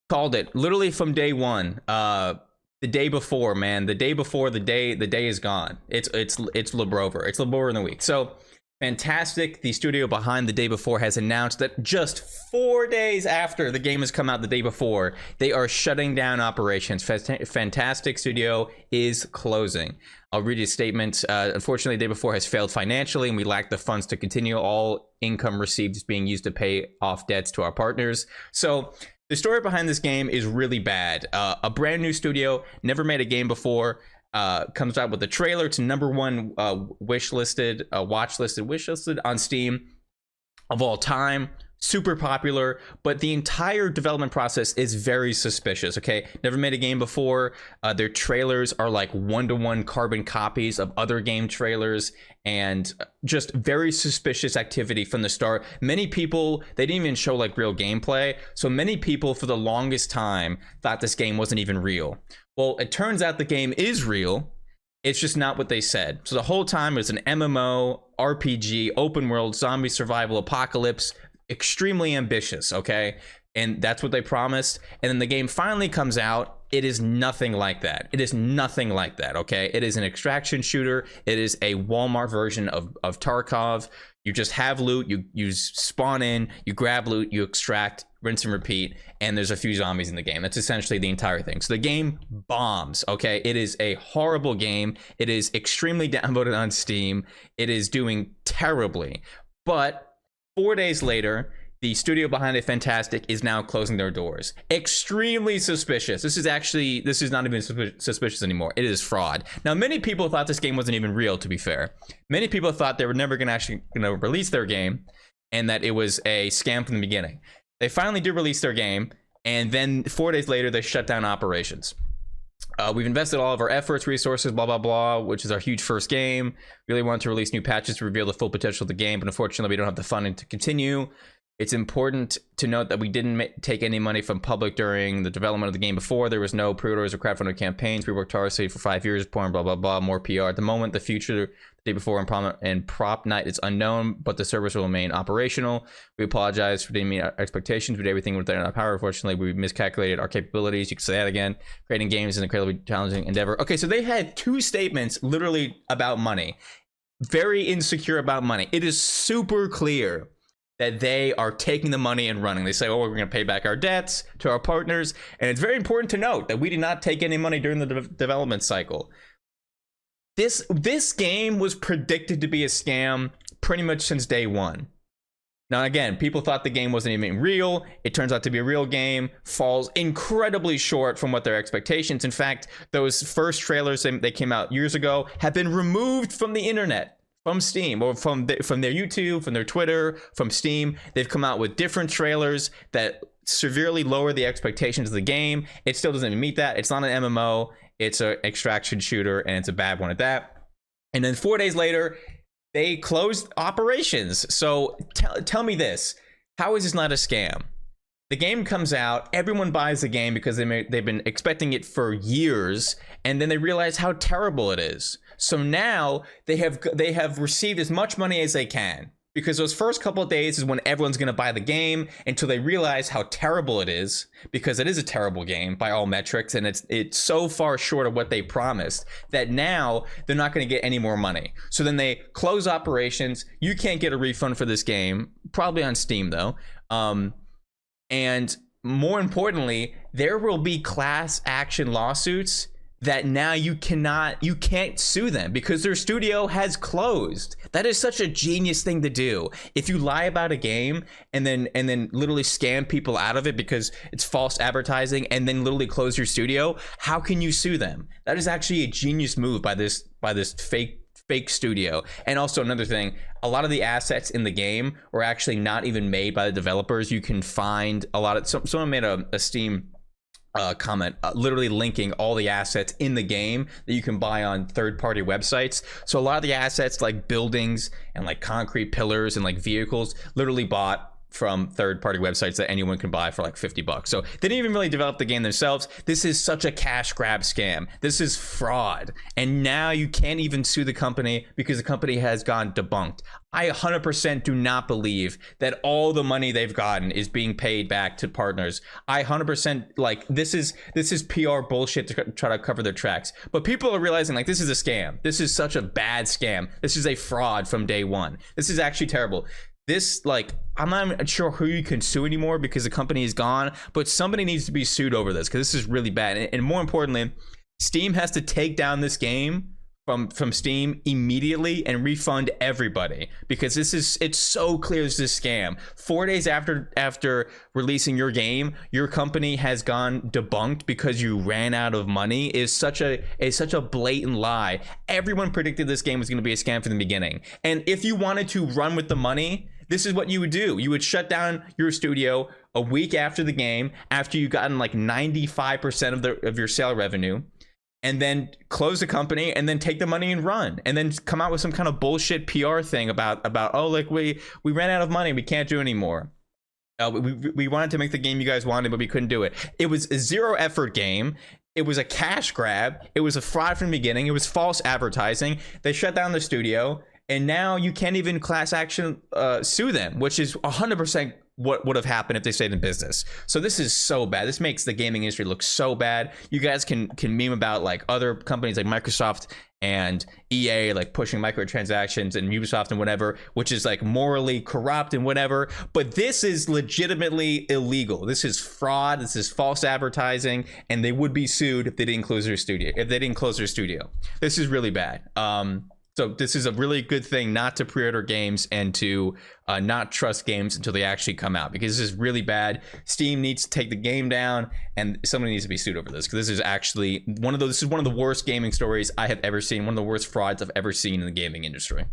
Called it literally from day one. The day before, man. The day before the day is gone. It's Librover. It's Librover in the week. So Fntastic, the studio behind the day before, has announced that just 4 days after the game has come out the day before, they are shutting down operations. Fntastic Studio is closing. I'll read his statement. Unfortunately, the day before has failed financially, and we lack the funds to continue. All income received is being used to pay off debts to our partners. So the story behind this game is really bad. A brand new studio, never made a game before, comes out with a trailer. It's #1 wishlisted on Steam of all time. Super popular, but the entire development process is very suspicious. Okay, never made a game before. Their trailers are like 1-to-1 carbon copies of other game trailers, and just very suspicious activity from the start. Many people, they didn't even show like real gameplay, so many people for the longest time thought this game wasn't even real. Well, it turns out the game is real. It's just not what they said. So the whole time it was an MMO, RPG, open world, zombie survival, apocalypse, extremely ambitious, okay? And that's what they promised. And then the game finally comes out. It is nothing like that. It is nothing like that, okay? It is an extraction shooter. It is a Walmart version of Tarkov. You just have loot, you spawn in, you grab loot, you extract, rinse and repeat, and there's a few zombies in the game. That's essentially the entire thing. So the game bombs, okay? It is a horrible game. It is extremely downvoted on Steam. It is doing terribly. But 4 days later, the studio behind it, Fntastic, is now closing their doors. Extremely suspicious. This is not even suspicious anymore. It is fraud. Now, many people thought this game wasn't even real, to be fair. Many people thought they were never gonna release their game, and that it was a scam from the beginning. They finally did release their game, and then 4 days later, they shut down operations. We've invested all of our efforts, resources, blah, blah, blah, which is our huge first game. Really wanted to release new patches to reveal the full potential of the game, but unfortunately, we don't have the funding to continue. It's important to note that we didn't take any money from public during the development of the game before. There was no pre-orders or crowdfunding campaigns. We worked tirelessly for 5 years, pouring blah, blah, blah, more PR. At the moment, the future, the day before and prop night is unknown, but the servers will remain operational. We apologize for didn't meet our expectations. We did everything within our power. Unfortunately, we miscalculated our capabilities. You can say that again. Creating games is an incredibly challenging endeavor. Okay, so they had 2 statements literally about money. Very insecure about money. It is super clear that they are taking the money and running. They say, oh, we're going to pay back our debts to our partners. And it's very important to note that we did not take any money during the development cycle. This game was predicted to be a scam pretty much since day one. Now, again, people thought the game wasn't even real. It turns out to be a real game, falls incredibly short from what their expectations. In fact, those first trailers that came out years ago have been removed from the internet. From Steam, or from their YouTube, from their Twitter, from Steam. They've come out with different trailers that severely lower the expectations of the game. It still doesn't even meet that. It's not an MMO. It's an extraction shooter, and it's a bad one at that. And then 4 days later, they closed operations. So tell me this. How is this not a scam? The game comes out, everyone buys the game because they've been expecting it for years, and then they realize how terrible it is. So now they have received as much money as they can, because those first couple of days is when everyone's going to buy the game until they realize how terrible it is, because it is a terrible game by all metrics, and it's so far short of what they promised that now they're not going to get any more money. So then they close operations. You can't get a refund for this game, probably on Steam though. And more importantly, there will be class action lawsuits that now you can't sue them because their studio has closed. That is such a genius thing to do. If you lie about a game and then literally scam people out of it because it's false advertising and then literally close your studio, how can you sue them? That is actually a genius move by this fake studio. And also another thing, a lot of the assets in the game were actually not even made by the developers. You can find a lot of, someone made a Steam comment literally linking all the assets in the game that you can buy on third-party websites. So a lot of the assets like buildings and like concrete pillars and like vehicles literally bought from third-party websites that anyone can buy for like $50. So they didn't even really develop the game themselves. This is such a cash grab scam. This is fraud. And now you can't even sue the company because the company has gone debunked. I 100% do not believe that all the money they've gotten is being paid back to partners. I 100% like this is PR bullshit to try to cover their tracks. But people are realizing like this is a scam. This is such a bad scam. This is a fraud from day one. This is actually terrible. This, like, I'm not sure who you can sue anymore because the company is gone, but somebody needs to be sued over this because this is really bad. And more importantly, Steam has to take down this game from Steam immediately and refund everybody because it's so clear this is a scam. 4 days after releasing your game, your company has gone debunked because you ran out of money is such a blatant lie. Everyone predicted this game was going to be a scam from the beginning. And if you wanted to run with the money, this is what you would do. You would shut down your studio a week after the game, after you've gotten like 95% of your sale revenue, and then close the company and then take the money and run, and then come out with some kind of bullshit PR thing about oh, like we ran out of money, we can't do anymore. We wanted to make the game you guys wanted, but we couldn't do it. It was a zero effort game. It was a cash grab. It was a fraud from the beginning. It was false advertising. They shut down the studio, and now you can't even class action sue them, which is 100% what would have happened if they stayed in business. So this is so bad. This makes the gaming industry look so bad. You guys can meme about like other companies like Microsoft and EA like pushing microtransactions, and Ubisoft and whatever, which is like morally corrupt and whatever. But this is legitimately illegal. This is fraud. This is false advertising, and they would be sued if they didn't close their studio. This is really bad. So this is a really good thing not to pre-order games and to not trust games until they actually come out, because this is really bad. Steam needs to take the game down, and somebody needs to be sued over this, because this is actually one of the worst gaming stories I have ever seen, one of the worst frauds I've ever seen in the gaming industry.